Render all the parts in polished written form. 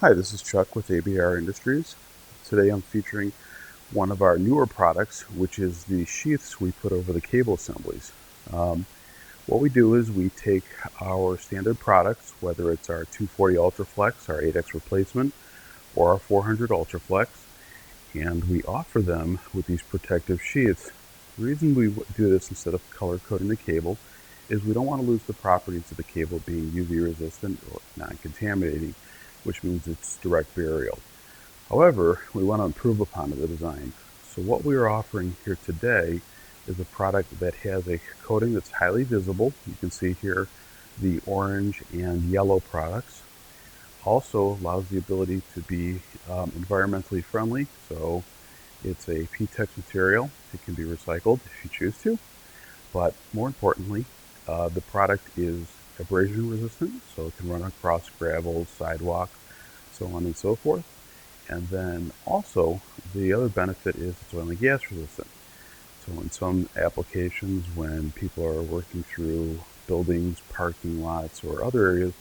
Hi, this is Chuck with ABR Industries. Today I'm featuring one of our newer products, which is the sheaths we put over the cable assemblies. What we do is we take our standard products, whether it's our 240 Ultraflex, our 8X replacement, or our 400 Ultraflex, and we offer them with these protective sheaths. The reason we do this instead of color coding the cable is we don't want to lose the properties of the cable being UV resistant or non-contaminating, which means it's direct burial. However, we want to improve upon the design. So what we are offering here today is a product that has a coating that's highly visible. You can see here the orange and yellow products. Also allows the ability to be environmentally friendly. So it's a PTEX material. It can be recycled if you choose to. But more importantly, the product is abrasion resistant, so it can run across gravel, sidewalk, so on and so forth. And then also, the other benefit is it's oil and gas resistant. So in some applications, when people are working through buildings, parking lots, or other areas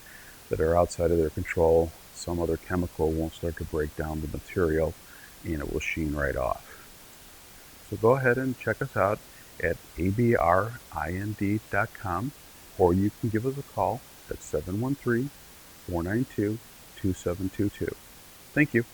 that are outside of their control, some other chemical won't start to break down the material and it will sheen right off. So go ahead and check us out at abrind.com, or you can give us a call at 713-492-2722. Thank you.